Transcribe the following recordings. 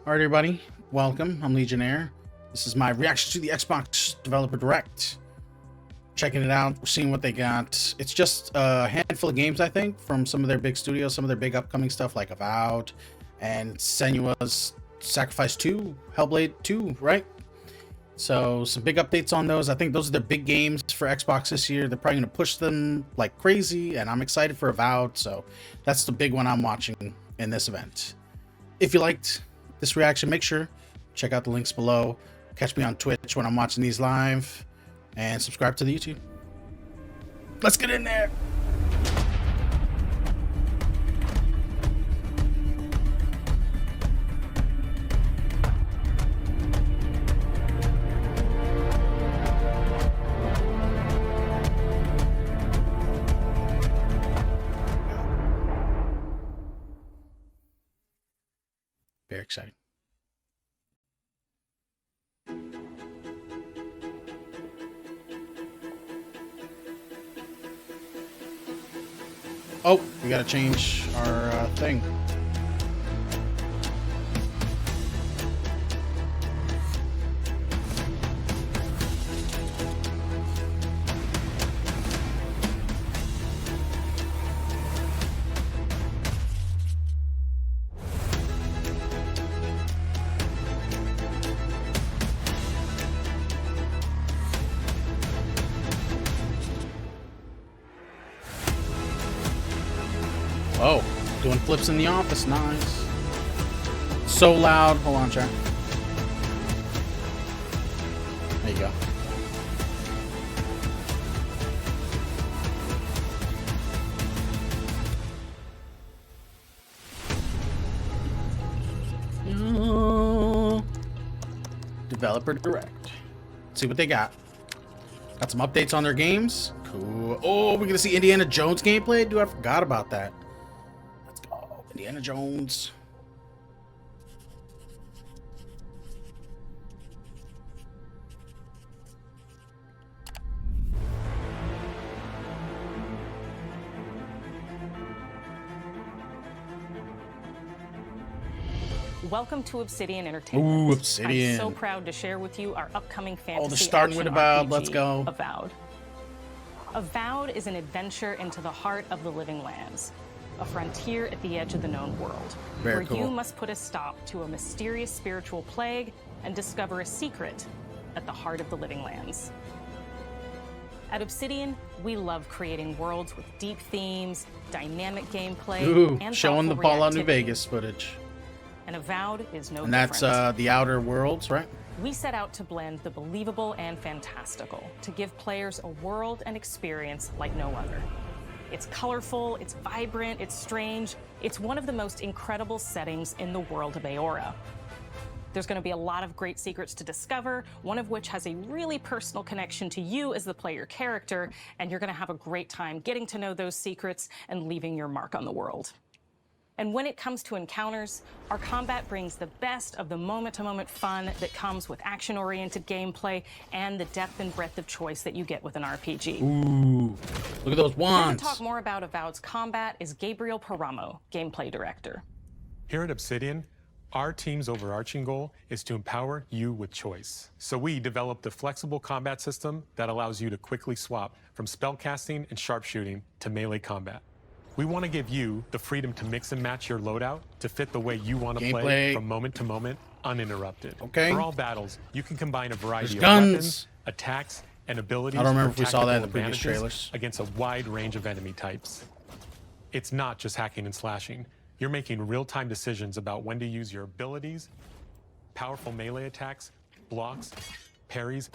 All right, everybody, welcome. I'm Legionnaire. This is my reaction to the Xbox Developer Direct. Checking it out, seeing what they got. It's just a handful of games, I think, from some of their big studios, some of their big upcoming stuff like Avowed and Senua's Sacrifice 2, Hellblade 2, right? So some big updates on those. I think those are the big games for Xbox this year. They're probably going to push them like crazy, and I'm excited for Avowed. So that's the big one I'm watching in this event. If you liked this reaction, make sure check out the links below. Catch me on Twitch when I'm watching these live, and subscribe to the YouTube. Let's get in there. Very exciting. Oh, we gotta change our thing. Oh, doing flips in the office. Nice. So loud. Hold on, chat. There you go. Developer Direct. Let's see what they got. Got some updates on their games. Cool. Oh, we're gonna see Indiana Jones gameplay. Dude, I forgot about that. Let's go, Indiana Jones. Welcome to Obsidian Entertainment. Ooh, Obsidian. I'm so proud to share with you our upcoming fantasy they're starting with action Avowed. RPG, Let's go. Avowed. Avowed is an adventure into the heart of the living lands, a frontier at the edge of the known world, Very where cool. you must put a stop to a mysterious spiritual plague and discover a secret at the heart of the living lands. At Obsidian, we love creating worlds with deep themes, dynamic gameplay, Ooh, and showing the thoughtful Fallout New reactivity. Vegas footage. And Avowed is no And that's different. the Outer Worlds, right? We set out to blend the believable and fantastical to give players a world and experience like no other. It's colorful, it's vibrant, it's strange. It's one of the most incredible settings in the world of Aora. There's going to be a lot of great secrets to discover, one of which has a really personal connection to you as the player character, and you're going to have a great time getting to know those secrets and leaving your mark on the world. And when it comes to encounters, our combat brings the best of the moment-to-moment fun that comes with action-oriented gameplay and the depth and breadth of choice that you get with an RPG. Ooh, look at those Here to wands. talk more about Avowed's combat is Gabriel Paramo, gameplay director. Here at Obsidian, our team's overarching goal is to empower you with choice. So we developed a flexible combat system that allows you to quickly swap from spellcasting and sharpshooting to melee combat. We want to give you the freedom to mix and match your loadout to fit the way you want to play Gameplay. from moment to moment, uninterrupted. Okay. For all battles, you can combine a variety There's of guns. weapons, attacks, and abilities. I don't remember or if we saw that in the tactical previous advantages trailers. against a wide range of enemy types. It's not just hacking and slashing. You're making real-time decisions about when to use your abilities, powerful melee attacks, blocks, parries,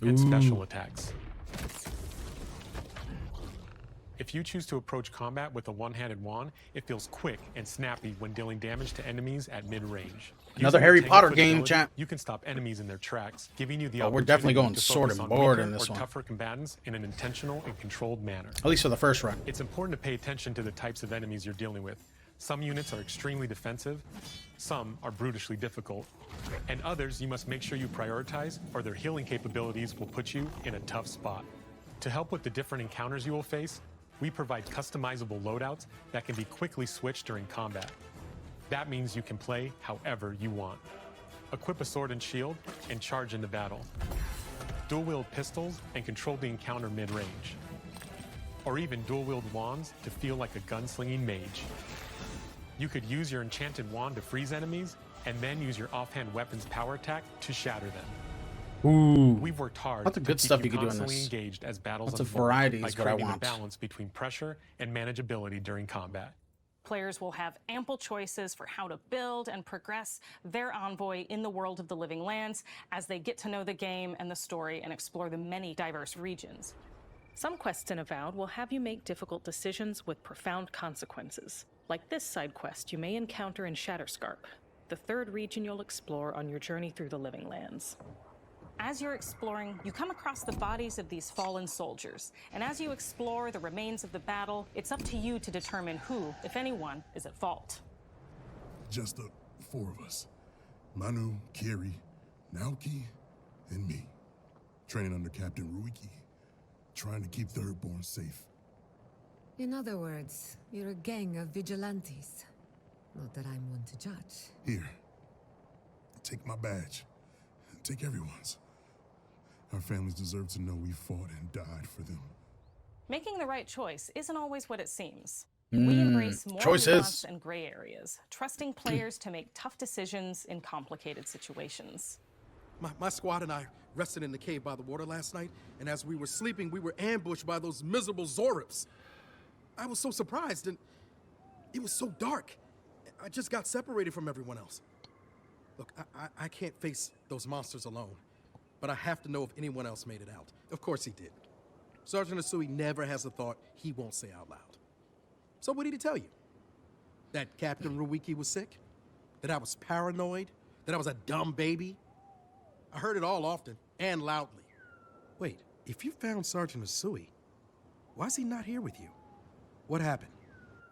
and special attacks. If you choose to approach combat with a one-handed wand, it feels quick and snappy when dealing damage to enemies at mid-range. Another Using Harry your Potter Tanglefoot game, ability, chat. You can stop enemies in their tracks, giving you the Oh, we're definitely opportunity going to sword focus and on board weaker in this or one. tougher combatants in an intentional and controlled manner. At least for the first run. It's important to pay attention to the types of enemies you're dealing with. Some units are extremely defensive, some are brutishly difficult, and others you must make sure you prioritize, or their healing capabilities will put you in a tough spot. To help with the different encounters you will face, we provide customizable loadouts that can be quickly switched during combat. That means you can play however you want. Equip a sword and shield and charge into battle. Dual-wield pistols and control the encounter mid-range. Or even dual-wield wands to feel like a gunslinging mage. You could use your enchanted wand to freeze enemies, and then use your offhand weapon's power attack to shatter them. Ooh. We've worked hard Lots of to good keep stuff you you can do in constantly this. engaged as battles Lots of unfold variety by is what I creating a want. balance between pressure and manageability during combat. Players will have ample choices for how to build and progress their envoy in the world of the Living Lands as they get to know the game and the story and explore the many diverse regions. Some quests in Avowed will have you make difficult decisions with profound consequences, like this side quest you may encounter in Shatterscarp, the third region you'll explore on your journey through the Living Lands. As you're exploring, you come across the bodies of these fallen soldiers, and as you explore the remains of the battle, it's up to you to determine who, if anyone, is at fault. Just the four of us. Manu, Kiri, Naoki, and me. Training under Captain Ruiki. Trying to keep Thirdborn safe. In other words, you're a gang of vigilantes. Not that I'm one to judge. Here. Take my badge. Take everyone's. Our families deserve to know we fought and died for them. Making the right choice isn't always what it seems. We embrace more choices. nuance and gray areas, trusting players to make tough decisions in complicated situations. My squad and I rested in the cave by the water last night, and as we were sleeping, we were ambushed by those miserable Zorips. I was so surprised, and it was so dark. I just got separated from everyone else. Look, I can't face those monsters alone, but I have to know if anyone else made it out. Of course he did. Sergeant Asui never has a thought he won't say out loud. So what did he tell you? That Captain Ruiki was sick? That I was paranoid? That I was a dumb baby? I heard it all often and loudly. Wait, if you found Sergeant Asui, why is he not here with you? What happened?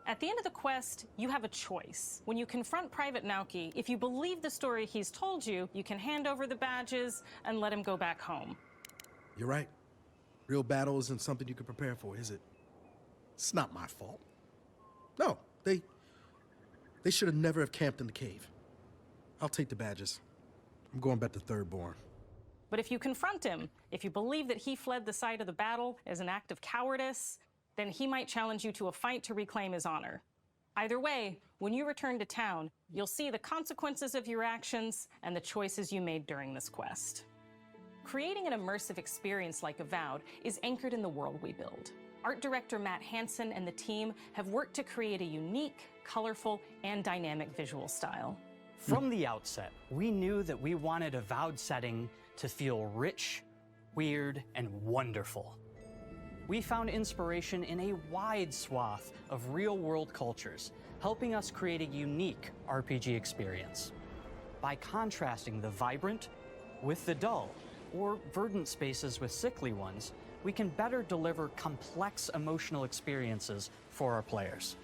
At the end of the quest, you have a choice. When you confront Private Naoki, if you believe the story he's told you, you can hand over the badges and let him go back home. You're right. Real battle isn't something you can prepare for, is it? It's not my fault. No, they should have never have camped in the cave. I'll take the badges. I'm going back to Thirdborn. But if you confront him, if you believe that he fled the site of the battle as an act of cowardice, then he might challenge you to a fight to reclaim his honor. Either way, when you return to town, you'll see the consequences of your actions and the choices you made during this quest. Creating an immersive experience like Avowed is anchored in the world we build. Art director Matt Hansen and the team have worked to create a unique, colorful, and dynamic visual style. From the outset, we knew that we wanted a Avowed setting to feel rich, weird, and wonderful. We found inspiration in a wide swath of real-world cultures, helping us create a unique RPG experience. By contrasting the vibrant with the dull, or verdant spaces with sickly ones, we can better deliver complex emotional experiences for our players.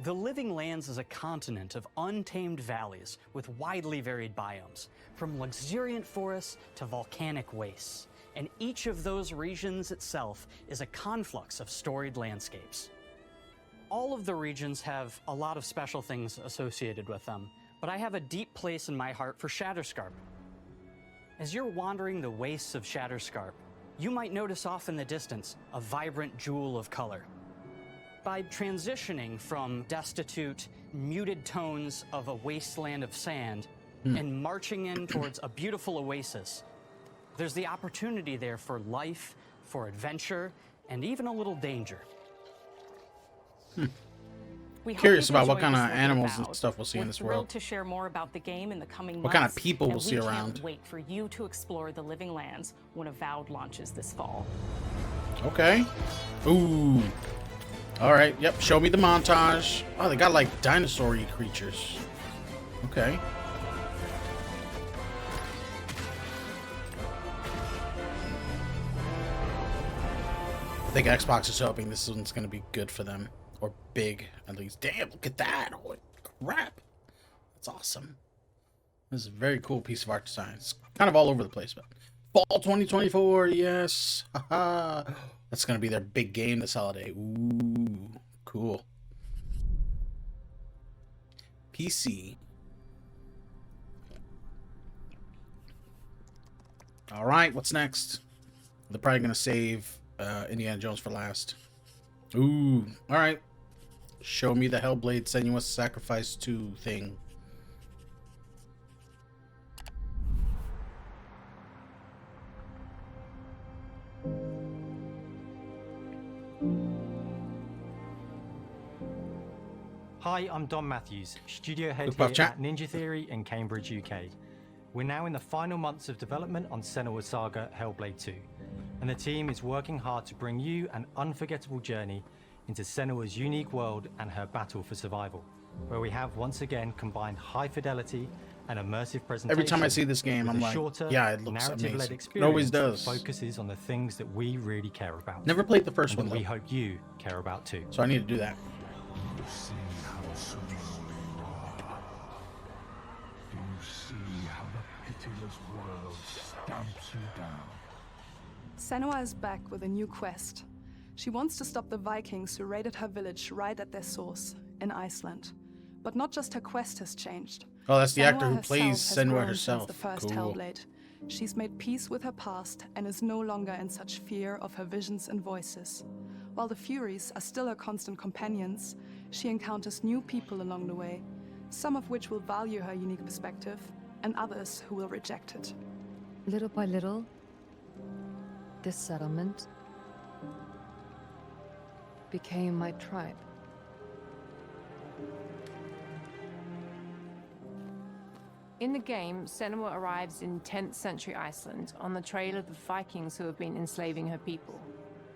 The Living Lands is a continent of untamed valleys with widely varied biomes, from luxuriant forests to volcanic wastes. And each of those regions itself is a conflux of storied landscapes. All of the regions have a lot of special things associated with them, but I have a deep place in my heart for Shatterscarp. As you're wandering the wastes of Shatterscarp, you might notice off in the distance a vibrant jewel of color. By transitioning from destitute, muted tones of a wasteland of sand and marching in towards a beautiful oasis, there's the opportunity there for life, for adventure, and even a little danger. Curious about what kind of animals and stuff we'll see in this We're world. thrilled to share more about the game in the coming months. What kind of people we'll and see we around. can't wait for you to explore the Living Lands when Avowed launches this fall. Okay. Ooh. All right. Yep. Show me the montage. Oh, they got like dinosaur-y creatures. Okay. I think Xbox is hoping this one's going to be good for them. Or big, at least. Damn, look at that. Holy crap. That's awesome. This is a very cool piece of art design. It's kind of all over the place, but fall 2024, yes. Haha. That's going to be their big game this holiday. Ooh, cool. PC. All right, what's next? They're probably gonna save Indiana Jones for last. Ooh, all right. Show me the Hellblade Senua's Sacrifice 2 thing. Hi, I'm Don Matthews, studio head Good puff here chat. at Ninja Theory in Cambridge, UK. We're now in the final months of development on Senua's Saga Hellblade 2, and the team is working hard to bring you an unforgettable journey into Senua's unique world and her battle for survival, where we have once again combined high fidelity and immersive presentation. Every time I see this game, with I'm a like, shorter, yeah, it looks narrative-led amazing. It experience always that does. focuses on the things that we really care about. Never played the first and one, that we though, hope you care about too. so I need to do that. You see how small you are. Do you see how the pitiless world stamps you down? Senua is back with a new quest. She wants to stop the Vikings who raided her village right at their source, in Iceland. But not just her quest has changed. Oh, that's the Senua actor who herself plays has Senua grown herself. Since the first Cool. Hellblade. She's made peace with her past and is no longer in such fear of her visions and voices. While the Furies are still her constant companions, she encounters new people along the way, some of which will value her unique perspective, and others who will reject it. Little by little, this settlement became my tribe. In the game, Senua arrives in 10th century Iceland on the trail of the Vikings who have been enslaving her people.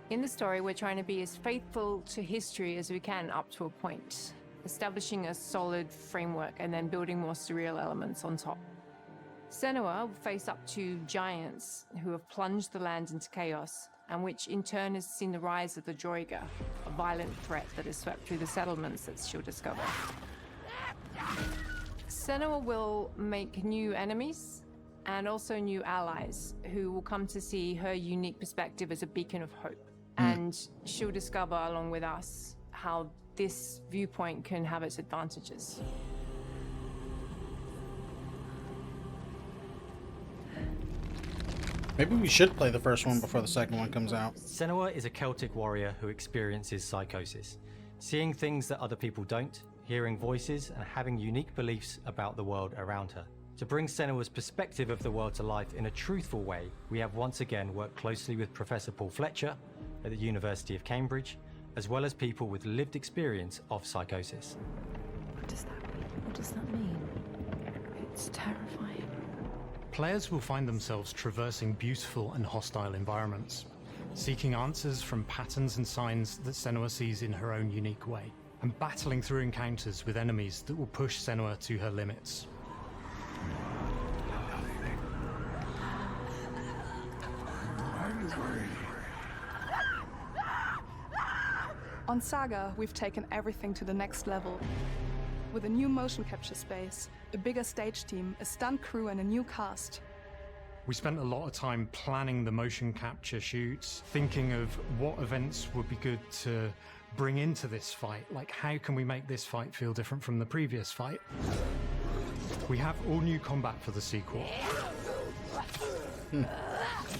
In the story, we're trying to be as faithful to history as we can up to a point, establishing a solid framework and then building more surreal elements on top. Senua will face up to giants who have plunged the land into chaos, and which in turn has seen the rise of the Droiga, a violent threat that has swept through the settlements that she'll discover. Senua will make new enemies and also new allies who will come to see her unique perspective as a beacon of hope. And she'll discover, along with us, how this viewpoint can have its advantages. Maybe we should play the first one before the second one comes out. Senua is a Celtic warrior who experiences psychosis, seeing things that other people don't, hearing voices, and having unique beliefs about the world around her. To bring Senua's perspective of the world to life in a truthful way, we have once again worked closely with Professor Paul Fletcher at the University of Cambridge, as well as people with lived experience of psychosis. What does that mean? What does that mean? It's terrifying. Players will find themselves traversing beautiful and hostile environments, seeking answers from patterns and signs that Senua sees in her own unique way, and battling through encounters with enemies that will push Senua to her limits. On Saga, we've taken everything to the next level. With a new motion capture space, a bigger stage team, a stunt crew, and a new cast. We spent a lot of time planning the motion capture shoots, thinking of what events would be good to bring into this fight. Like, how can we make this fight feel different from the previous fight? We have all new combat for the sequel.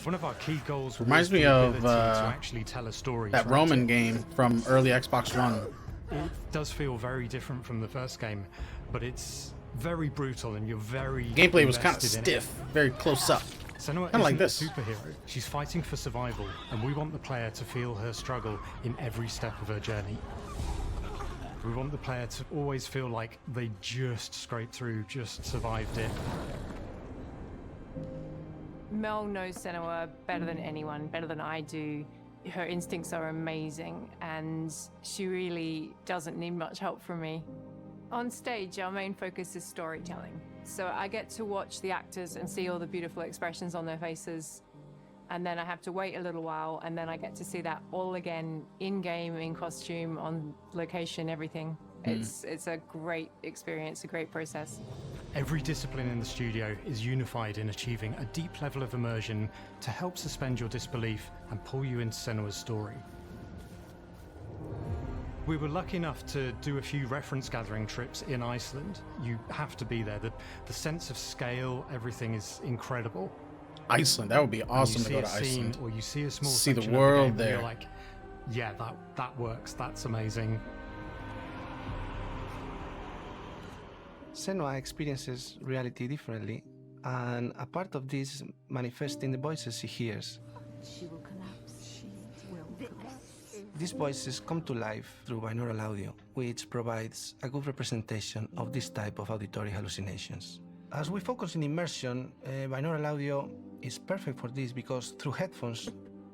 One of our key goals Reminds was me the of ability to actually tell a story. that Roman game from early Xbox One. It does feel very different from the first game, but it's very brutal and you're very Gameplay was kind of invested in it. stiff, very close up. Senua Kinda like isn't this. a superhero. She's fighting for survival, and we want the player to feel her struggle in every step of her journey. We want the player to always feel like they just scraped through, just survived it. Mel knows Senua better than anyone, better than I do. Her instincts are amazing, and she really doesn't need much help from me. On stage, our main focus is storytelling. So I get to watch the actors and see all the beautiful expressions on their faces. And then I have to wait a little while, and then I get to see that all again, in-game, in costume, on location, everything. It's a great experience, a great process. Every discipline in the studio is unified in achieving a deep level of immersion to help suspend your disbelief and pull you into Senua's story. We were lucky enough to do a few reference gathering trips in Iceland. You have to be there. The sense of scale, everything is incredible. Iceland, that would be awesome to go to Iceland. Or you see a small see the section of world game and there. You're like, yeah, that works. That's amazing. Senua experiences reality differently, and a part of this manifests in the voices she hears. She will collapse. She will collapse. These voices come to life through binaural audio, which provides a good representation of this type of auditory hallucinations. As we focus in immersion, binaural audio is perfect for this because through headphones,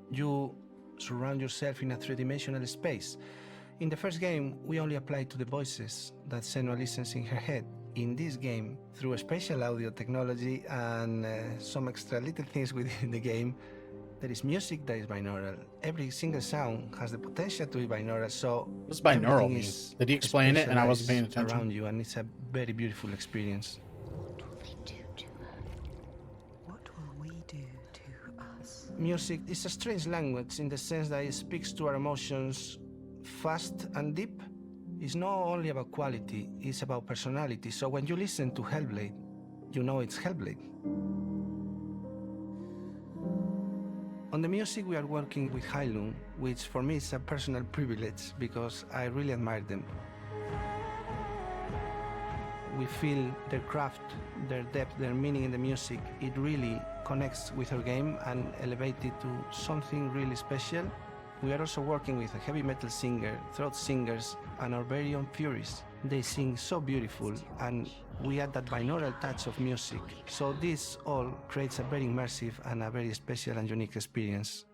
you surround yourself in a three-dimensional space. In the first game, we only applied to the voices that Senua listens in her head. In this game, through a spatial audio technology and some extra little things within the game, there is music that is binaural. Every single sound has the potential to be binaural, so what's binaural everything mean? is Did he explain it and I wasn't paying specialized attention? around you, and it's a very beautiful experience. What will we do to us? Music is a strange language in the sense that it speaks to our emotions fast and deep. It's not only about quality, it's about personality. So when you listen to Hellblade, you know it's Hellblade. On the music, we are working with Heilung, which for me is a personal privilege because I really admire them. We feel their craft, their depth, their meaning in the music. It really connects with our game and elevates it to something really special. We are also working with a heavy metal singer, throat singers, and our very own Furies. They sing so beautiful, and we add that binaural touch of music. So this all creates a very immersive and a very special and unique experience.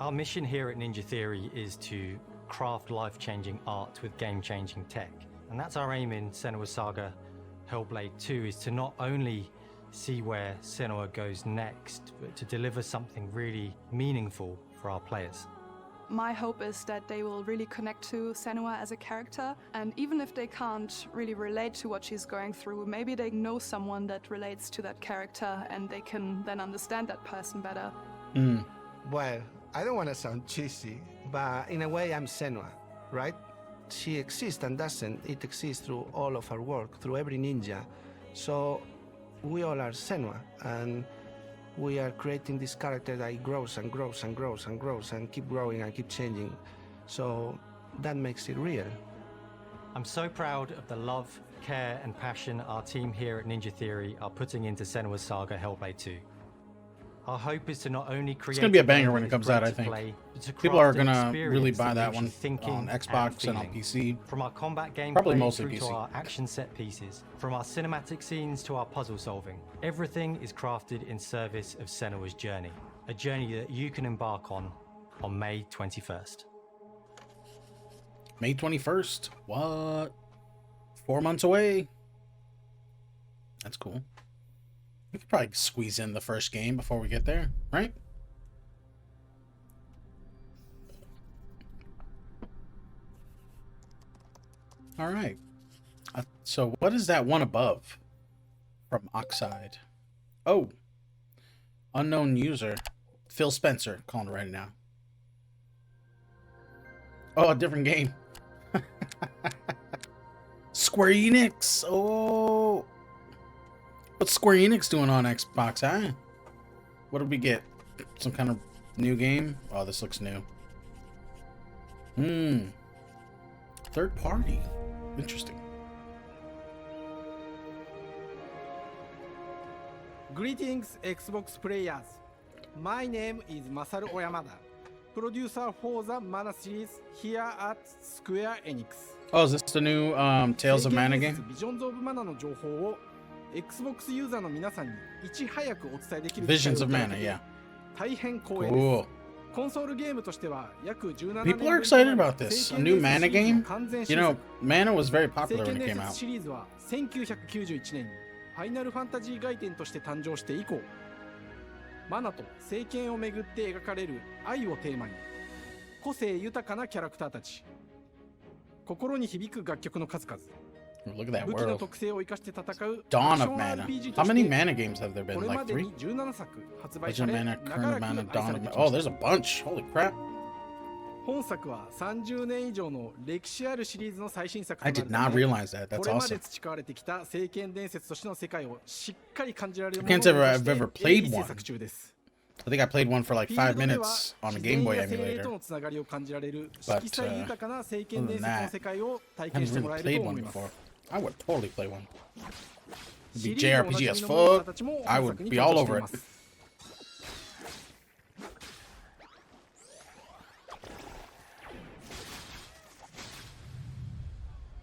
Our mission here at Ninja Theory is to craft life-changing art with game-changing tech. And that's our aim in Senua's Saga Hellblade 2, is to not only see where Senua goes next, but to deliver something really meaningful for our players. My hope is that they will really connect to Senua as a character, and even if they can't really relate to what she's going through, maybe they know someone that relates to that character and they can then understand that person better. Well, I don't want to sound cheesy, but in a way I'm Senua, right? She exists and doesn't. It exists through all of our work, through every ninja. So we all are Senua, and we are creating this character that grows and grows and grows and grows and keep growing and keep changing. So that makes it real. I'm so proud of the love, care, and passion our team here at Ninja Theory are putting into Senua's Saga Hellblade 2. Our hope is to not only create... It's going to be a banger when it comes out, I think. People are going to really buy that one on Xbox and on PC. From our combat gameplay Probably mostly through PC. to our action set pieces, from our cinematic scenes to our puzzle solving, everything is crafted in service of Senua's journey. A journey that you can embark on May 21st. May 21st? What? 4 months away? That's cool. We could probably squeeze in the first game before we get there, right? All right. So what is that one above from Oxide? Oh. Unknown user. Phil Spencer. Calling it right now. Oh, a different game. Square Enix. Oh. What's Square Enix doing on Xbox, huh? What did we get? Some kind of new game? Oh, this looks new. Third party. Interesting. Greetings, Xbox players. My name is Masaru Oyamada, producer for the Mana series here at Square Enix. Oh, is this the new Tales of Mana game? Visions of Mana の情報を Xbox ユーザーの皆さんにいち早くお伝えできる Visions of Mana, yeah. 大変光栄です。 Cool. コンソールゲームとしては約17 People are excited about this. A new Mana game? You know, Mana was very popular when it came 聖剣伝 out. 説シリーズは1991年にファイナルファンタジー外伝として誕生して以降、マナと聖剣をめぐって描かれる愛をテーマに、個性豊かなキャラクターたち、心に響く楽曲の数々、Look at that 武器の world. 特性を生かして戦う Dawn アクシ of ョン Mana. RPG How とし many て mana games have there こ been? れま Like で 3? に17作発売さ Legend れ Mana, 長 Current らく Mana, 愛 Dawn さ of れて Mana. きま Oh, した there's a bunch. Holy crap. 本作は30年以上の歴史あるシリーズの最新作と I なる did た not め realize that. こ That's れまで awesome. 培われてきた聖剣伝説としての世界をしっかり感じられる I もの can't を say 目指 I've ever して played 鋭意制 one. 作中です I think I played one for like フィール 5ドでは minutes on a 自 Game 然 Boy や精霊と emulator. のつながりを感じられる But, 色彩豊かな聖剣 other 伝 than 説の that, 世界を体 I 験 haven't してもら really えると played 思 one います before. I would totally play one. シ It'd be リーズおな JRPG じ as みのモンスター fuck. たちも I 本 would 作に be 登 all 場して over い it. ます。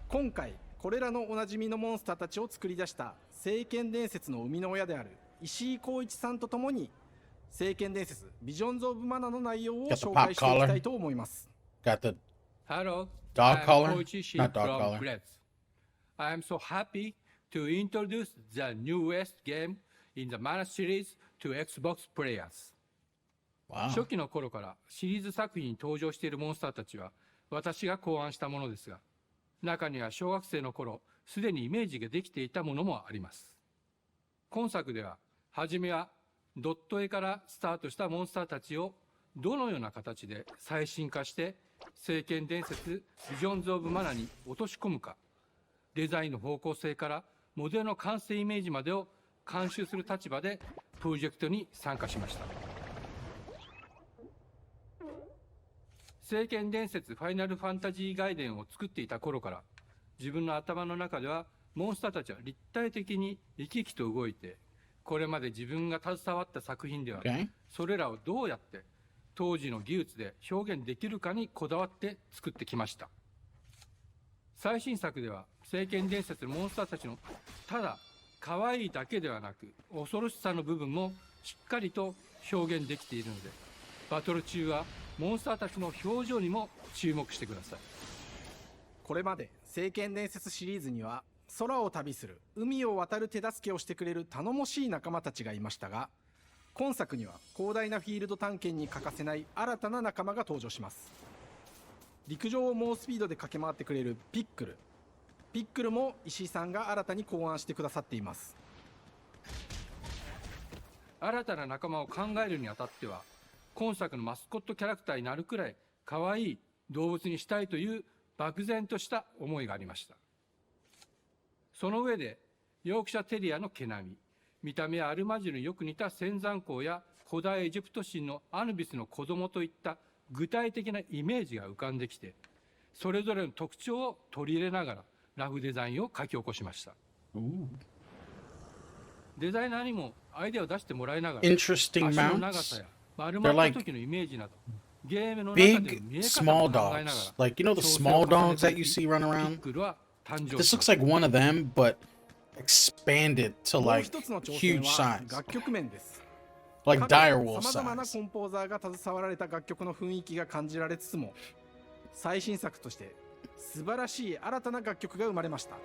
今回これらのおなじみのモンスターたちを作り出した聖剣伝説の生みの親である石井浩一さんとともに聖剣伝説ビジョンズ・オブ・マナの内容を Got the 紹 pop 介していきたいと思います Got the Hello, dog I'm collar? Koichi Shi Not dog from collar. Blitz. I am so happy to introduce the newest game in the Mana series to Xbox players. Wow. 初期の頃からシリーズ作品に登場しているモンスターたちは私が考案したものですが、中には小学生の頃すでにイメージができていたものもあります。今作では初めはドット絵からスタートしたモンスターたちをどのような形で最新化して聖剣伝説ビジョンズ・オブ・マナに落とし込むか、デザインの方向性からモデルの完成イメージまでを監修する立場でプロジェクトに参加しました。聖剣伝説ファイナルファンタジー外伝を作っていた頃から自分の頭の中ではモンスターたちは立体的に生き生きと動いて、これまで自分が携わった作品ではそれらをどうやって当時の技術で表現できるかにこだわって作ってきました。最新作では聖剣伝説のモンスターたちのただ可愛いだけではなく恐ろしさの部分もしっかりと表現できているので、バトル中はモンスターたちの表情にも注目してください。これまで聖剣伝説シリーズには空を旅する海を渡る手助けをしてくれる頼もしい仲間たちがいましたが、今作には広大なフィールド探検に欠かせない新たな仲間が登場します。陸上を猛スピードで駆け回ってくれるピックルも石井さんが新たに考案してくださっています。新たな仲間を考えるにあたっては今作のマスコットキャラクターになるくらい可愛い動物にしたいという漠然とした思いがありました。その上でヨークシャテリアの毛並み、見た目やアルマジルによく似た仙山港や古代エジプト神のアヌビスの子供といった具体的なイメージが浮かんできて、それぞれの特徴を取り入れながらラフデザインを書き起こしました。デザイナーにもアイデアを出してもらいながら、 Interesting 足の長 mounts. さや丸ま They're った like 時のイメージなど、ゲームの中での big 見え方 small を考えなが dogs. ら、 Like, you know the 調整 small を重ね dogs て that い you き see run ピ around? ックルは誕生 This し looks ました。 like one of them, but expanded to もう like 一つの挑戦 huge は size. 楽曲面です。 Like さ direwolf まざまな size. コンポーザーが携わられた楽曲の雰囲気が感じられつつも、最新作として素晴らしい新たな楽曲が生まれました。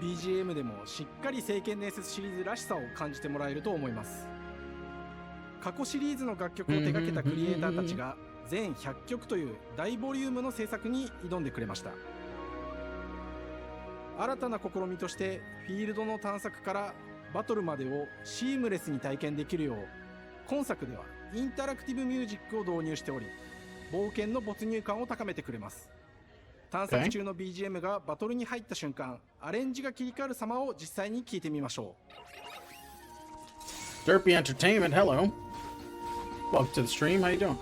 BGM でもしっかり聖剣伝説シリーズらしさを感じてもらえると思います。過去シリーズの楽曲を手掛けたクリエイターたちが全100曲という大ボリュームの制作に挑んでくれました。新たな試みとしてフィールドの探索からバトルまでをシームレスに体験できるよう、今作ではインタラクティブミュージックを導入しており、冒険の没入感を高めてくれます。探索中の BGM がバトルに入った瞬間、アレンジが切り替わる様を実際に聞いてみましょう。Derpy Entertainment, hello. Welcome to the stream. How you doing?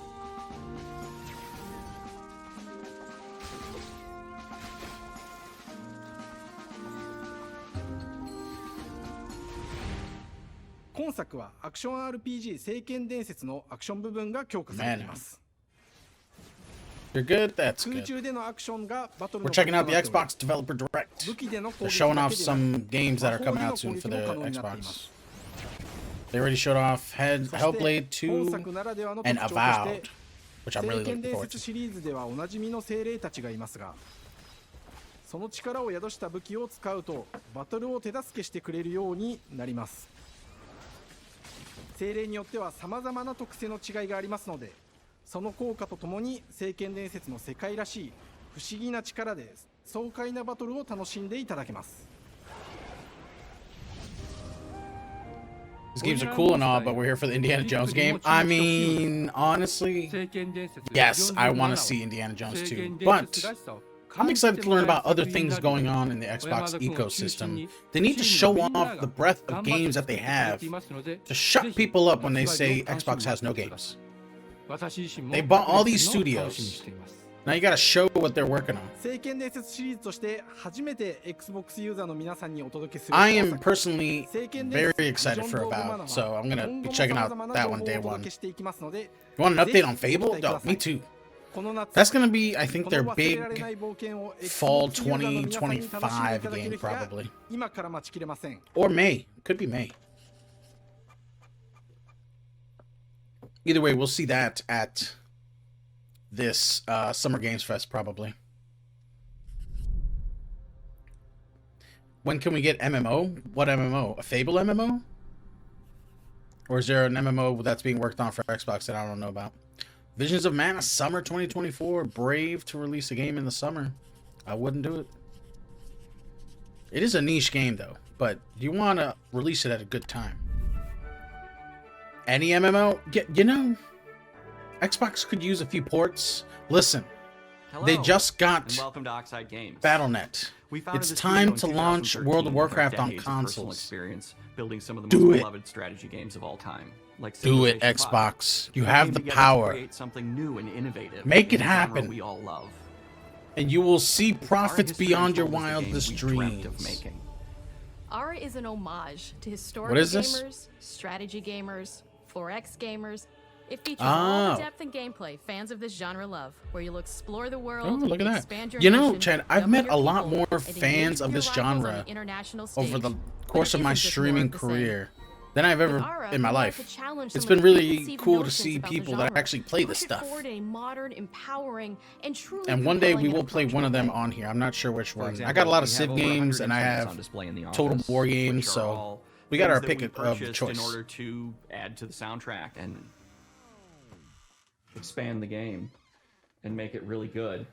今作はアクション RPG 聖剣伝説のアクション部分が強化されています。 You're good? That's 空 good. 中でのアクションがバトル We're の checking out the Xbox Developer Direct. 武器での攻 They're 撃 showing だ off けでなく some games that are 魔法 coming での out soon 攻 for 撃も the 可能になっていま Xbox. す。 They already showed off そして Hellblade 本 2作ならではの and 特徴として Avowed, which I'm really 聖剣 looking 伝 forward 説 to. シリーズではおなじみの精霊たちがいますが、その力を宿した武器を使うとバトルを手助けしてくれるようになります。精霊によっては様々な特性の違いがありますので、その効果とともに聖剣伝説の世界らしい不思議な力で爽快なバトルを楽しんでいただけます。 These games are cool and all, but we're here for the Indiana Jones game. I mean, honestly, yes, I want to see Indiana Jones too, but I'm excited to learn about other things going on in the Xbox ecosystem. They need to show off the breadth of games that they have to shut people up when they say Xbox has no games. They bought all these studios. Now you gotta show what they're working on. I am personally very excited for Avowed, so I'm gonna be checking out that one day one. You want an update on Fable? Oh, me too. That's gonna be, I think, their big fall 2025 game, probably. Or May. Could be May. Either way, we'll see that at this Summer Games Fest, probably. When can we get MMO? What MMO? A Fable MMO? Or is there an MMO that's being worked on for Xbox that I don't know about? Visions of Mana, summer 2024. Brave to release a game in the summer. I wouldn't do it. It is a niche game, though. But you want to release it at a good time. Any MMO? You know, Xbox could use a few ports. Listen, they just got welcome to Oxide Games. Battle.net. It's time to launch World of Warcraft on consoles. Experience building some of the most beloved strategy games of all time. Like do it, Xbox. You have the power. Create something new and innovative. Make it happen. We all love. And you will see profits beyond your wildest dreams. Ara is an homage to historical gamers, strategy gamers, 4X gamers. It features all the depth and gameplay fans of this genre love, where you'll explore the world. Oh, look at that! You know, Chad, I've met a lot more fans of this genre over the course of my streaming career than I've ever in my life. It's been really cool to see people that actually play this stuff. And one day we will play one of them on here. I'm not sure which one. I got a lot of Civ games and I have Total War games, so we got our pick of choice. In order to add to the soundtrack and expand the game and make it really good.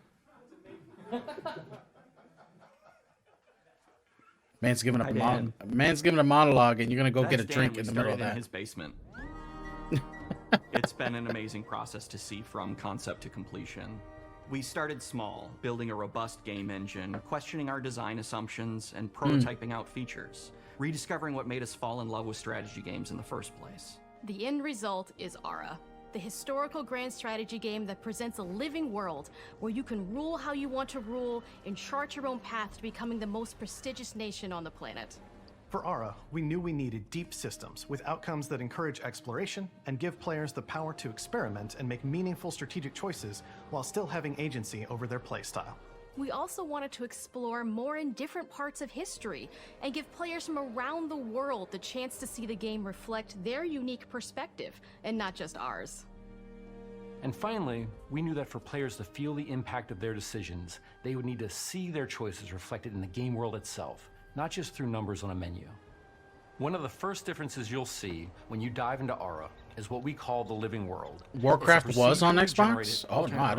Man's giving a monologue, and you're gonna go get a drink in the middle of that. In his basement. It's been an amazing process to see from concept to completion. We started small, building a robust game engine, questioning our design assumptions, and prototyping out features, rediscovering what made us fall in love with strategy games in the first place. The end result is Ara, the historical grand strategy game that presents a living world where you can rule how you want to rule and chart your own path to becoming the most prestigious nation on the planet. For Ara, we knew we needed deep systems with outcomes that encourage exploration and give players the power to experiment and make meaningful strategic choices while still having agency over their playstyle. We also wanted to explore more in different parts of history and give players from around the world the chance to see the game reflect their unique perspective and not just ours. And finally, we knew that for players to feel the impact of their decisions, they would need to see their choices reflected in the game world itself, not just through numbers on a menu. One of the first differences you'll see when you dive into Ara is what we call the living world. Warcraft was on Xbox? Oh no, I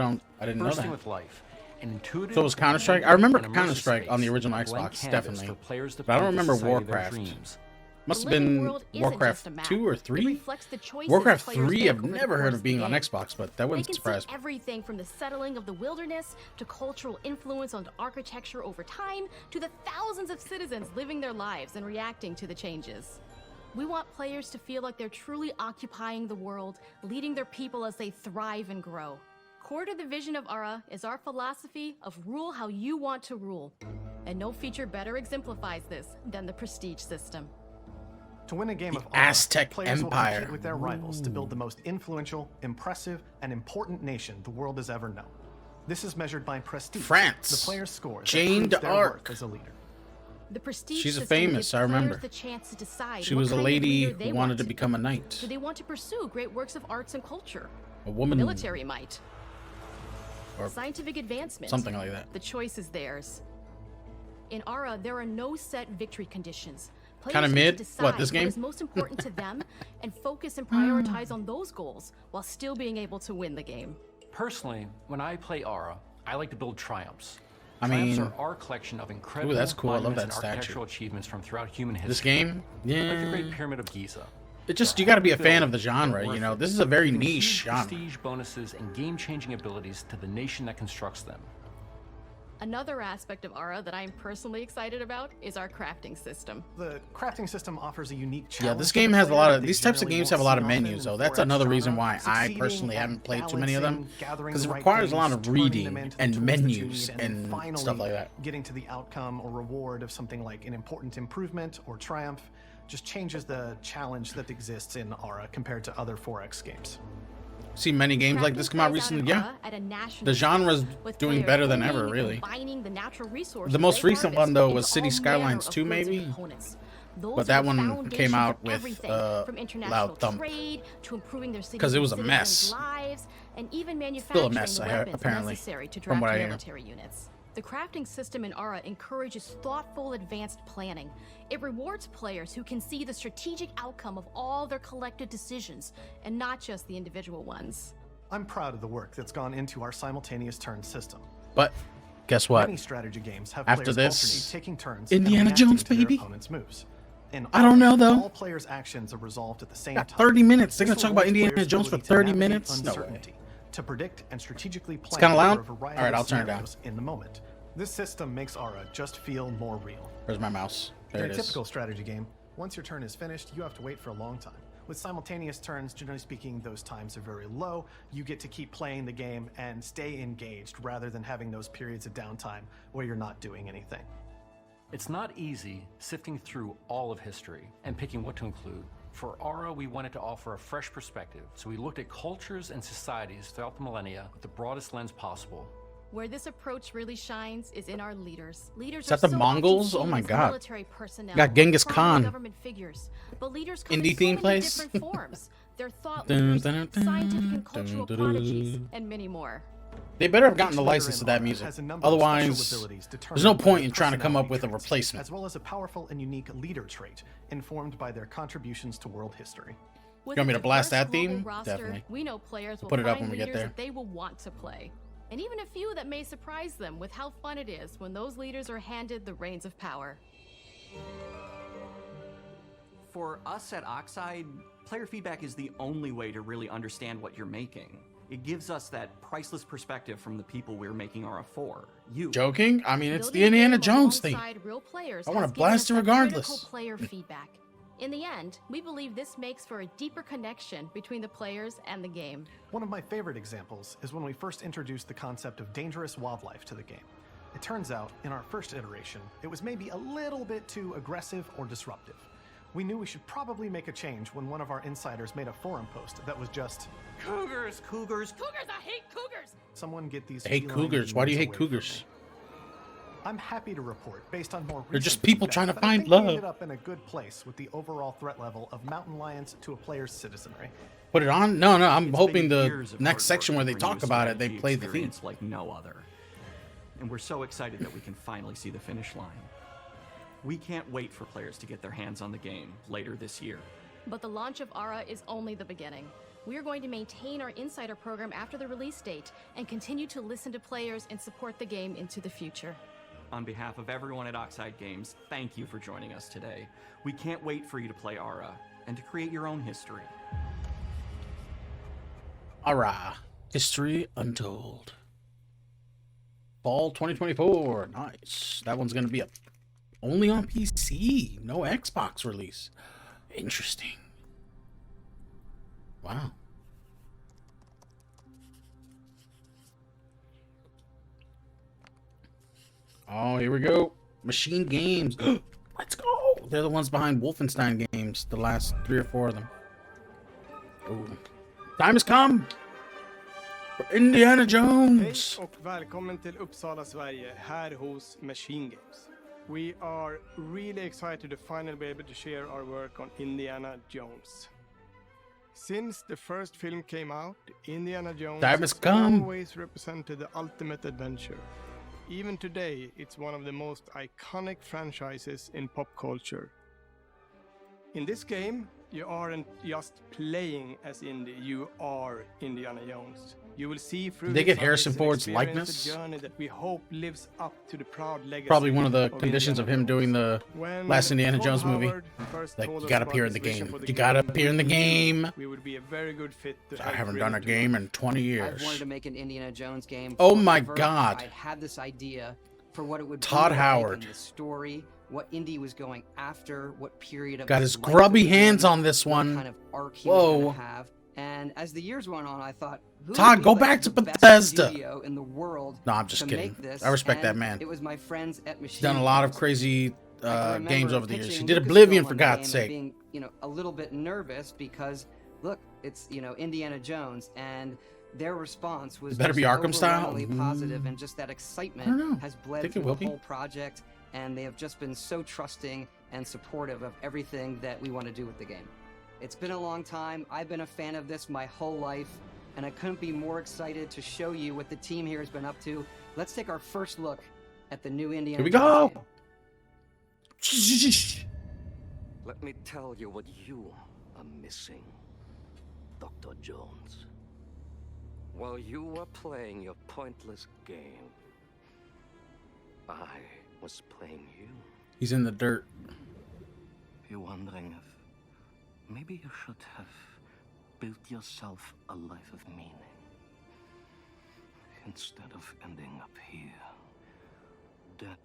didn't know that. With life. So it was Counter-Strike? I remember Counter-Strike on the original Xbox, definitely. But I don't remember Warcraft. Must have been Warcraft 2 or 3? Warcraft 3 I've never heard of being on Xbox, but that wouldn't surprise me. Everything from the settling of the wilderness to cultural influence on architecture over time to the thousands of citizens living their lives and reacting to the changes. We want players to feel like they're truly occupying the world, leading their people as they thrive and grow. Core to the vision of Ara is our philosophy of rule how you want to rule. And no feature better exemplifies this than the Prestige system. To win a game of Aztec players Empire will compete with their rivals to build the most influential, impressive, and important nation the world has ever known. This is measured by prestige, France. the player's scores Jane that proves their d'Arc. worth as a leader. The Prestige She's a system famous, gives I remember. players the chance to decide She what was a kind of lady leader they who wanted want to become a knight. Do they want to pursue great works of arts and culture? A woman. Military might. Or scientific advancement. something like that. The choice is theirs. In Ara, there are no set victory conditions. Kind of mid. What, this game? What is most important to them and focus and prioritize on those goals while still being able to win the game. Personally, when I play Ara, I like to build triumphs. I Triumphs mean, are our collection of incredible that's cool. I love monuments that and statue. architectural achievements from throughout human history. This game, like the yeah. Great Pyramid of Giza. It just you got to be a fan of the genre. You know, this is a very Giving niche huge genre. prestige bonuses and game-changing abilities to the nation that constructs them. Another aspect of Aura that I'm personally excited about is our crafting system. The crafting system offers a unique challenge. Yeah, this to the game has a player lot that of they these types of generally games won't have a lot see of often menus, in so the that's 4X another reason genre. why I Succeeding personally at haven't played too many of them, balancing, gathering because the it right requires a lot things, of turning them reading into the and tools that you menus need, and and finally stuff like that. getting to the outcome or reward of something like an important improvement or triumph just changes the challenge that exists in Aura compared to other 4X games. Seen many games like this come out recently. Yeah, the genre's doing better than ever, really. The most recent one though was City Skylines 2, maybe. But that one came out with loud thump because it was a mess. And even Still a manufacturing mess, the weapons apparently, necessary to from draft what I hear. military units. The crafting system in Aura encourages thoughtful, advanced planning. It rewards players who can see the strategic outcome of all their collective decisions, and not just the individual ones. I'm proud of the work that's gone into our simultaneous turn system. But guess what? Many strategy games have After players this, alternate taking turns and Indiana reacting Jones, to their baby. opponent's moves. In I don't know, though. All players' actions are resolved at the same Got time. 30 minutes. They're This gonna talk about rewards Indiana players' Jones for ability to 30 navigate minutes? No way. uncertainty, to predict and strategically plan kinda loud? for a variety All right, of I'll turn it down. scenarios in the moment. This system makes Aura just feel more real. Where's my mouse? There In it a is. typical strategy game, once your turn is finished, you have to wait for a long time. With simultaneous turns, generally speaking, those times are very low. You get to keep playing the game and stay engaged rather than having those periods of downtime where you're not doing anything. It's not easy sifting through all of history and picking what to include. For Aura, we wanted to offer a fresh perspective, so we looked at cultures and societies throughout the millennia with the broadest lens possible. Where this approach really shines is in our leaders. Leaders Is that are the so Mongols? often Oh my seen as God. military personnel, Got Genghis prominent Khan. government figures. But leaders come Indie in so theme many place? different forms. They're thought Dun, leaders, dun, dun, scientific and cultural dun, dun, dun. prodigies, and many more. They better have gotten Each the leader license in to that Aura music. has a number of special Otherwise, abilities there's determined no by point their in trying to come up personality with a traits, replacement. as well as a powerful and unique leader trait informed by their contributions to world history. With You want me a to blast diverse that theme? global roster, Definitely. we know players will Put it up find when we get leaders there. that they will want to play. And even a few that may surprise them with how fun it is when those leaders are handed the reins of power. For us at Oxide, player feedback is the only way to really understand what you're making. It gives us that priceless perspective from the people we're making Aura for. You. Joking? I mean, it's Building the a Indiana game Jones thing. alongside real players I want has to given blast it us that regardless. critical player feedback. In the end, we believe this makes for a deeper connection between the players and the game. One of my favorite examples is when we first introduced the concept of dangerous wildlife to the game. It turns out, in our first iteration, it was maybe a little bit too aggressive or disruptive. We knew we should probably make a change when one of our insiders made a forum post that was just, Cougars, cougars, Cougars, I hate cougars! someone get these I hate feline cougars. Why do you demons hate away from cougars? me." I'm happy to report, based on more They're just recent people feedback, trying to that I find think we love. ended up in a good place with the overall threat level of mountain lions to a player's citizenry. Put it on? No, I'm It's hoping been the years of next hard section work where to they bring talk you a about it, they strategy play the theme. experience like no other. And we're so excited that we can finally see the finish line. We can't wait for players to get their hands on the game later this year. But the launch of Aura is only the beginning. We are going to maintain our insider program after the release date and continue to listen to players and support the game into the future. On behalf of everyone at Oxide Games, thank you for joining us today. We can't wait for you to play Aura and to create your own history. Aura. History Untold. Fall 2024. Nice. That one's going to be only on PC. No Xbox release. Interesting. Wow. Oh, here we go. Machine Games. Let's go. They're the ones behind Wolfenstein games. The last 3 or 4 of them. Ooh. Time has come. For Indiana Jones. Hej och välkommen till Uppsala, Sverige, här hos Machine Games. We are really excited to finally be able to share our work on Indiana Jones. Since the first film came out, Indiana Jones Time has has come. always represented the ultimate adventure. Even today, it's one of the most iconic franchises in pop culture. In this game, you aren't just playing as Indy, you are Indiana Jones. You will see through Did they get his Harrison eyes and Ford's experience likeness? a journey that we hope lives up to the proud legacy Probably one of the of conditions of Indiana him doing the When last Indiana Todd Jones movie. Howard first Like, told you us gotta about appear in his the vision game. for the You gotta game, appear in the game. we would be a very good fit to I help haven't bring done a it to game life. in 20 I've years. wanted to make an Indiana Jones game. Oh my forever. God. I had this idea for what it would Todd be like Howard. in the story, what Indy was going after, what period of Got his his life grubby it was hands in, on this what one. kind of arc he was Whoa. going to have. And as the years went on, I thought, who would Todd, be, go like, back to the best Bethesda. studio in the world No, I'm just to kidding. make this? I respect that And man. It was my friends at Machine He's done a lot of Games. crazy I can remember games over the years. He pitching did Lucasfilm Oblivion, on for the God's game and sake. being, a little bit nervous because, look, it's Indiana Jones, and their response was It better be just Arkham style? overwhelmingly positive, and just that I don't excitement know. has I bled think it through will the be. whole project, and they have just been so trusting and supportive of everything that we want to do with the game. It's been a long time. I've been a fan of this my whole life, and I couldn't be more excited to show you what the team here has been up to. Let's take our first look at the new Indiana Here we Jones go. game. Let me tell you what you are missing, Dr. Jones. While you were playing your pointless game, I was playing you. He's in the dirt. You're wondering if maybe you should have built yourself a life of meaning instead of ending up here, dead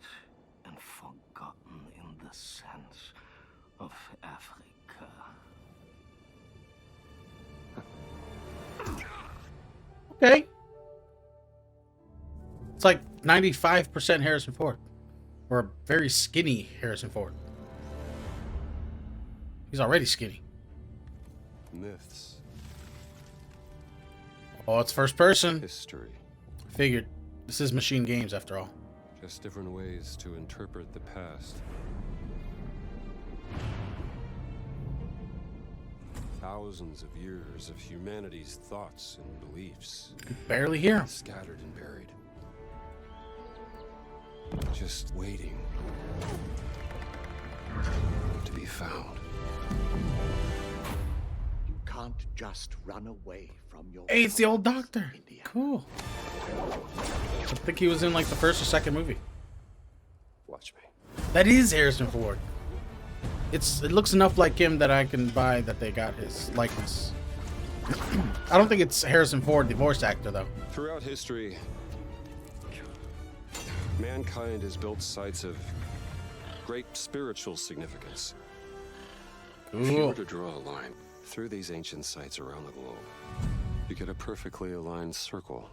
and forgotten in the sense of Africa. Okay. It's like 95% Harrison Ford. Or a very skinny Harrison Ford. He's already skinny. Myths. Oh, it's first person. History. Figured. This is Machine Games after all. Just different ways to interpret the past. Thousands of years of humanity's thoughts and beliefs. Barely here. Scattered and buried. Just waiting to be found. You can't just run away from your Hey, it's the old doctor. Cool. I think he was in like the first or second movie. Watch me. That is Harrison Ford. It looks enough like him that I can buy that they got his likeness. I don't think it's Harrison Ford, the voice actor, though. Throughout history, mankind has built sites of great spiritual significance. If you Cool. were to draw a line through these ancient sites around the globe, you get a perfectly aligned circle.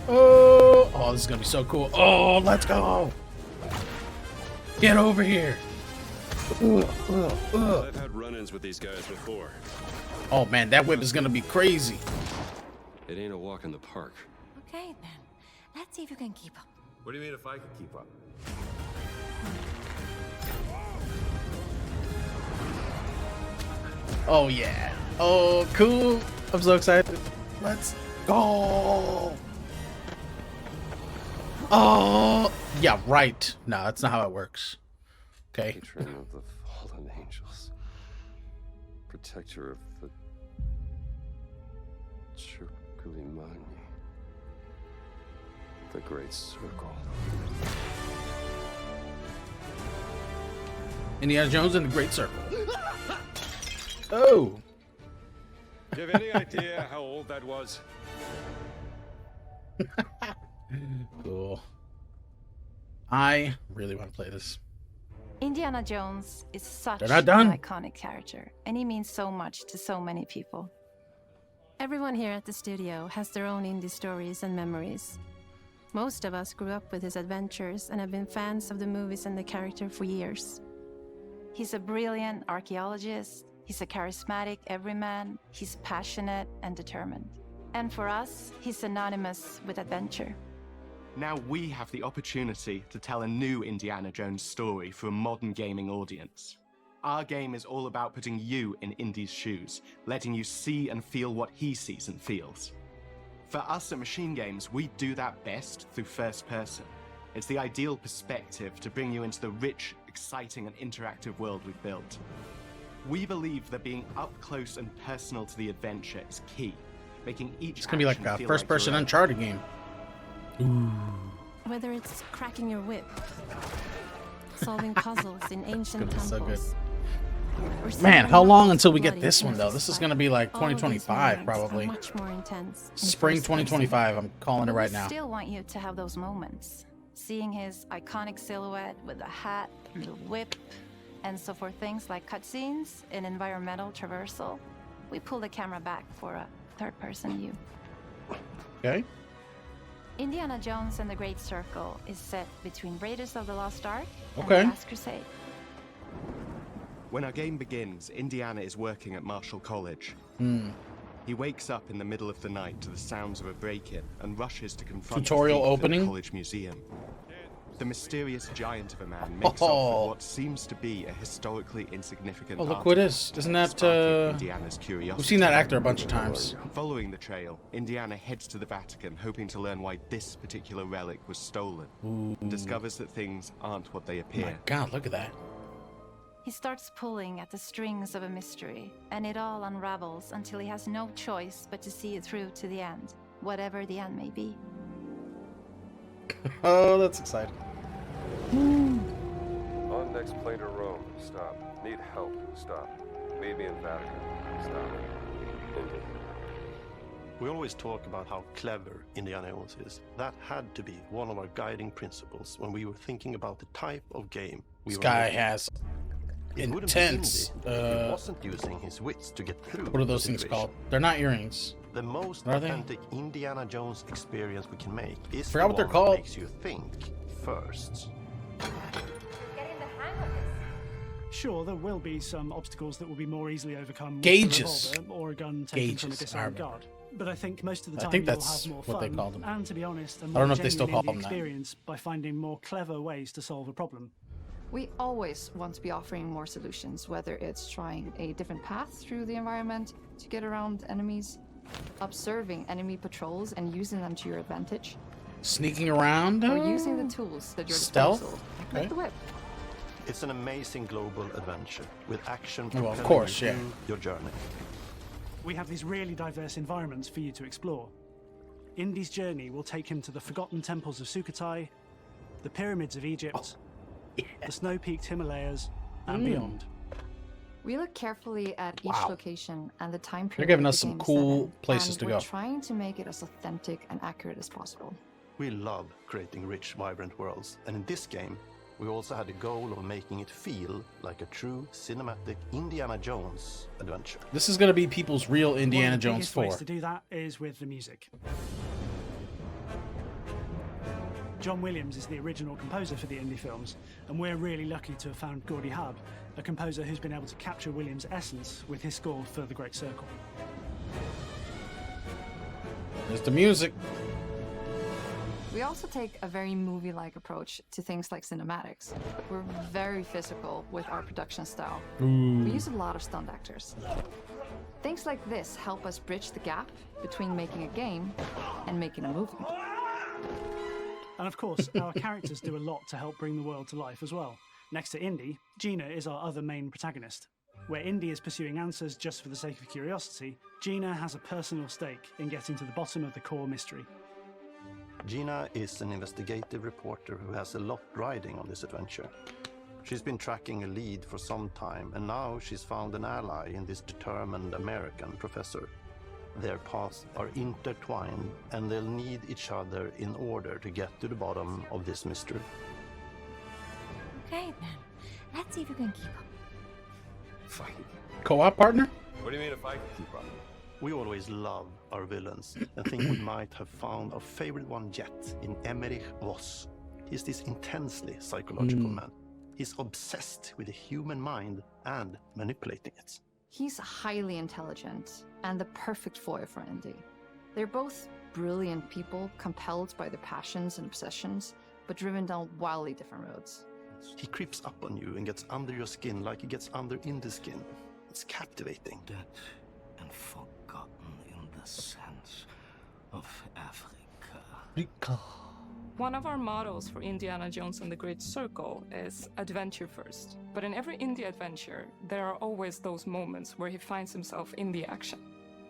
Oh, this is gonna be so cool. Oh, let's go. Get over here. I've had run-ins with these guys before. Oh man, that whip is gonna be crazy. It ain't a walk in the park. Okay, then. Let's see if you can keep up. What do you mean if I could keep up? Oh yeah. Oh, cool. I'm so excited. Let's go. Oh, yeah, right. No, that's not how it works. Okay. Patron of the fallen angels. Protector of the Chukulimani. The Great Circle. Indiana Jones and the Great Circle. Oh. Do you have any idea how old that was? Cool. I really want to play this. Indiana Jones is such They're not an done. iconic character, and he means so much to so many people. Everyone here at the studio has their own indie stories and memories. Most of us grew up with his adventures and have been fans of the movies and the character for years. He's a brilliant archaeologist, he's a charismatic everyman, he's passionate and determined. And for us, he's synonymous with adventure. Now we have the opportunity to tell a new Indiana Jones story for a modern gaming audience. Our game is all about putting you in Indy's shoes, letting you see and feel what he sees and feels. For us at Machine Games, we do that best through first person. It's the ideal perspective to bring you into the rich, exciting and interactive world we've built. We believe that being up close and personal to the adventure is key, making each It's gonna be like action a feel first-person your own. Uncharted game. Whether it's cracking your whip, solving puzzles in ancient It's gonna be so temples. or Man, savoring how long the until we get bloody this one though? This is gonna be like All of these 2025 moments are probably. much more intense in Spring first person. 2025. I'm calling it But right we now. still want you to have those moments. Seeing his iconic silhouette with the hat, the whip, and so for things like cutscenes and environmental traversal, we pull the camera back for a third-person view. Okay. Indiana Jones and the Great Circle is set between Raiders of the Lost Ark and Okay. the Last Crusade. When our game begins, Indiana is working at Marshall College. Hmm. He wakes up in the middle of the night to the sounds of a break-in and rushes to confront Tutorial the thief at opening? the college museum. The mysterious giant of a man makes off with what seems to be a historically insignificant Oh, look what it is. artifact, Isn't that, sparking Indiana's we've curiosity. seen that actor a bunch of times. Following the trail, Indiana heads to the Vatican, hoping to learn why this particular relic was stolen. And discovers that things aren't what they appear. My God, look at that. He starts pulling at the strings of a mystery, and it all unravels until he has no choice but to see it through to the end, whatever the end may be. Oh, that's exciting. On next plane to Rome. Stop. Need help. Stop. Meet me in Vatican. Stop. India. We always talk about how clever Indiana Jones is. That had to be one of our guiding principles when we were thinking about the type of game we This were guy making. has It wouldn't be intense. indie if he wasn't using his wits to get through. What are those the things situation. called? They're not earrings. The most Are they? authentic Indiana Jones experience we can make is Forgot the what they're one called. that makes you think first. Sure, there will be some obstacles that will be more easily overcome Gauges. with a revolver or a gun taken from a Gauges, disarmed I guard. But I think most of the I time think you'll that's have more what fun, they call them. and to be honest, a I more don't know if they still genuine call indie them that. experience by finding more clever ways to solve a problem. We always want to be offering more solutions, whether it's trying a different path through the environment to get around enemies, observing enemy patrols and using them to your advantage, Sneaking around? or using the tools at your Stealth? disposal, Okay. like the whip. It's an amazing global adventure with action Well, of propelling course, you yeah. through your journey. We have these really diverse environments for you to explore. Indy's journey will take him to the forgotten temples of Sukhothai, the pyramids of Egypt, the snow-peaked Himalayas, and beyond. We look carefully at each Wow. location and the time They're period giving the us some game is cool set in, places and to we're go. trying to make it as authentic and accurate as possible. We love creating rich, vibrant worlds, and in this game, we also had the goal of making it feel like a true cinematic Indiana Jones adventure. This is going to be people's real Indiana One of the Jones biggest 4. ways to do that is with the music. John Williams is the original composer for the indie films, and we're really lucky to have found Gordy Hub, a composer who's been able to capture Williams' essence with his score for The Great Circle. There's the music. We also take a very movie-like approach to things like cinematics. We're very physical with our production style. Ooh. We use a lot of stunt actors. Things like this help us bridge the gap between making a game and making a movie. And of course, our characters do a lot to help bring the world to life as well. Next to Indy, Gina is our other main protagonist. Where Indy is pursuing answers just for the sake of curiosity, Gina has a personal stake in getting to the bottom of the core mystery. Gina is an investigative reporter who has a lot riding on this adventure. She's been tracking a lead for some time, and now she's found an ally in this determined American professor. Their paths are intertwined, and they'll need each other in order to get to the bottom of this mystery. Okay, then. Let's see if you can keep up. Fine. Co-op partner? What do you mean if I can keep up? We always love our villains and think we might have found our favorite one yet in Emmerich Voss. He's this intensely psychological man. He's obsessed with the human mind and manipulating it. He's highly intelligent and the perfect foil for Indy. They're both brilliant people, compelled by their passions and obsessions, but driven down wildly different roads. He creeps up on you and gets under your skin like he gets under Indy's skin. It's captivating. Dead and forgotten in the sense of Africa. One of our mottos for Indiana Jones and the Great Circle is adventure first. But in every indie adventure, there are always those moments where he finds himself in the action.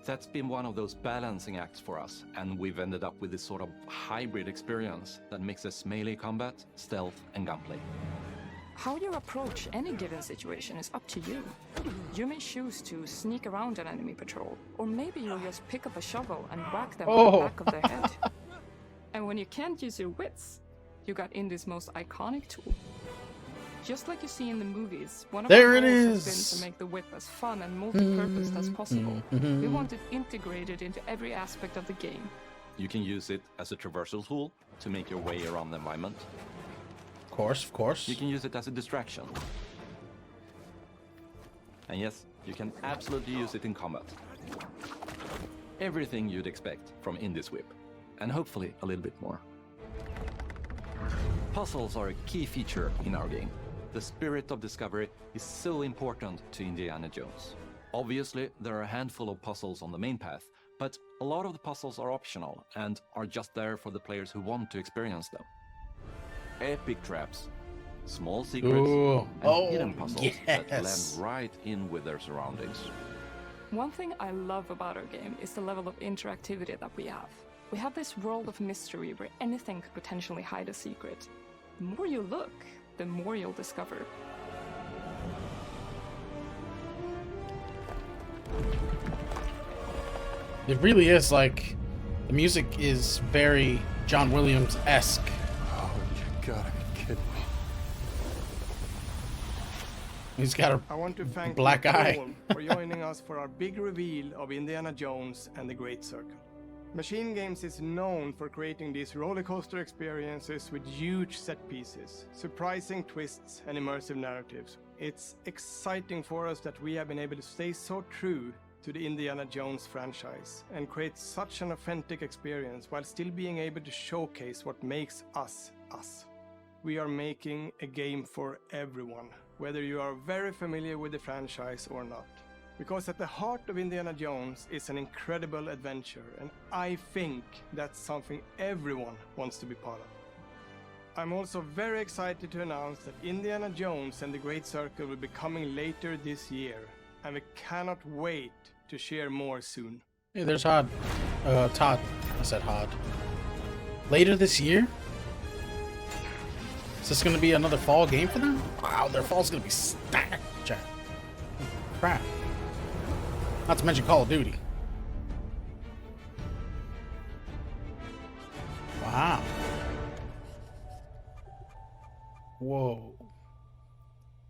That's been one of those balancing acts for us, and we've ended up with this sort of hybrid experience that mixes melee combat, stealth, and gunplay. How you approach any given situation is up to you. You may choose to sneak around an enemy patrol, or maybe you'll just pick up a shovel and whack them on the back of their head. And when you can't use your wits, you got Indy's most iconic tool. Just like you see in the movies, one of our goals has been to make the whip as fun and multi-purposed as possible. We want it integrated into every aspect of the game. You can use it as a traversal tool to make your way around the environment. Of course. You can use it as a distraction. And yes, you can absolutely use it in combat. Everything you'd expect from Indy's whip. And hopefully a little bit more. Puzzles are a key feature in our game. The spirit of discovery is so important to Indiana Jones. Obviously, there are a handful of puzzles on the main path, but a lot of the puzzles are optional and are just there for the players who want to experience them. Epic traps, small secrets, and hidden puzzles that blend right in with their surroundings. One thing I love about our game is the level of interactivity that we have. We have this world of mystery where anything could potentially hide a secret. The more you look, the more you'll discover. It really is like, the music is very John Williams-esque. Oh, you gotta be kidding me. He's got I want to thank black you eye. all for joining us for our big reveal of Indiana Jones and the Great Circle. Machine Games is known for creating these rollercoaster experiences with huge set pieces, surprising twists, and immersive narratives. It's exciting for us that we have been able to stay so true to the Indiana Jones franchise and create such an authentic experience while still being able to showcase what makes us us. We are making a game for everyone, whether you are very familiar with the franchise or not. Because at the heart of Indiana Jones is an incredible adventure, and I think that's something everyone wants to be part of. I'm also very excited to announce that Indiana Jones and the Great Circle will be coming later this year, and we cannot wait to share more soon. Hey, there's Todd. I said Hod. Later this year? Is this going to be another fall game for them? Wow, their fall's going to be stacked, chat. Crap. Not to mention Call of Duty. Wow. Whoa.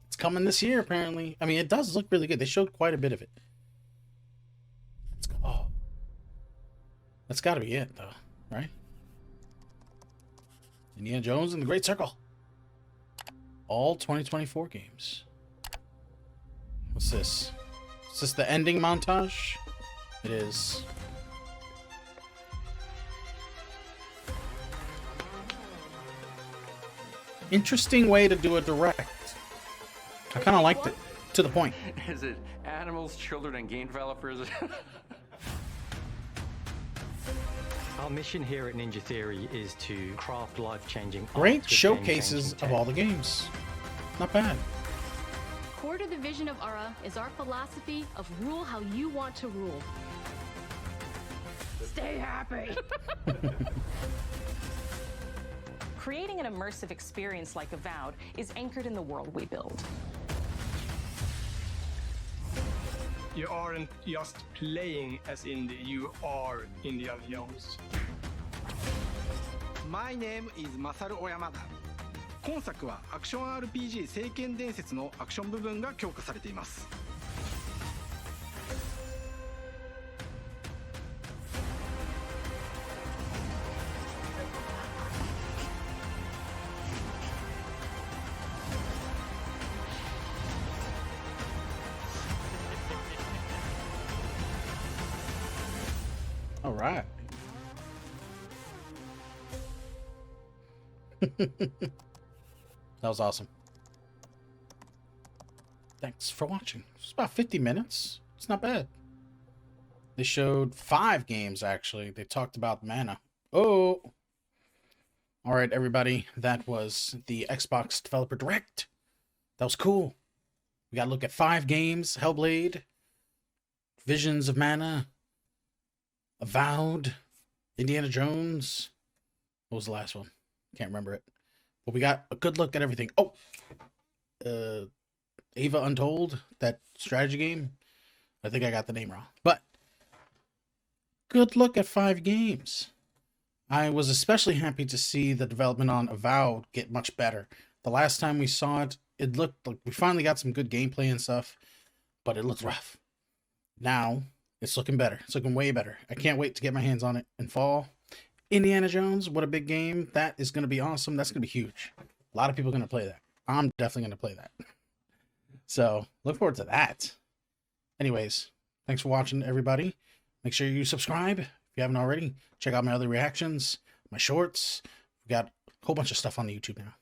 It's coming this year, apparently. I mean, it does look really good. They showed quite a bit of it. Let's go. Oh. That's got to be it, though, right? Indiana Jones and the Great Circle. All 2024 games. What's this? Is this the ending montage? It is. Interesting way to do a direct. I kind of liked it. To the point. Is it animals, children, and game developers? Our mission here at Ninja Theory is to craft life-changing Great art with showcases game-changing of all the games. Not bad. Core to the vision of Ara is our philosophy of rule how you want to rule. Stay happy! Creating an immersive experience like Avowed is anchored in the world we build. You aren't just playing as Indy, you are Indiana Jones. My name is Masaru Oyamada. 今作はアクション RPG 聖剣伝説のアクション部分が強化されています。All right. That was awesome. Thanks for watching. It's about 50 minutes. It's not bad. They showed 5 games, actually. They talked about mana. Oh! All right, everybody, that was the Xbox Developer Direct. That was cool. We got to look at 5 games: Hellblade, Visions of Mana, Avowed, Indiana Jones. What was the last one? Can't remember it. But we got a good look at everything. Oh, Ava Untold, that strategy game. I think I got the name wrong. But good look at 5 games. I was especially happy to see the development on Avowed get much better. The last time we saw it, it looked like we finally got some good gameplay and stuff, but it looked rough. Now, it's looking better. It's looking way better. I can't wait to get my hands on it in fall. Indiana Jones, what a big game. That is going to be awesome. That's going to be huge. A lot of people are going to play that. I'm definitely going to play that. So, look forward to that. Anyways, thanks for watching, everybody. Make sure you subscribe if you haven't already. Check out my other reactions, my shorts. We've got a whole bunch of stuff on the YouTube now.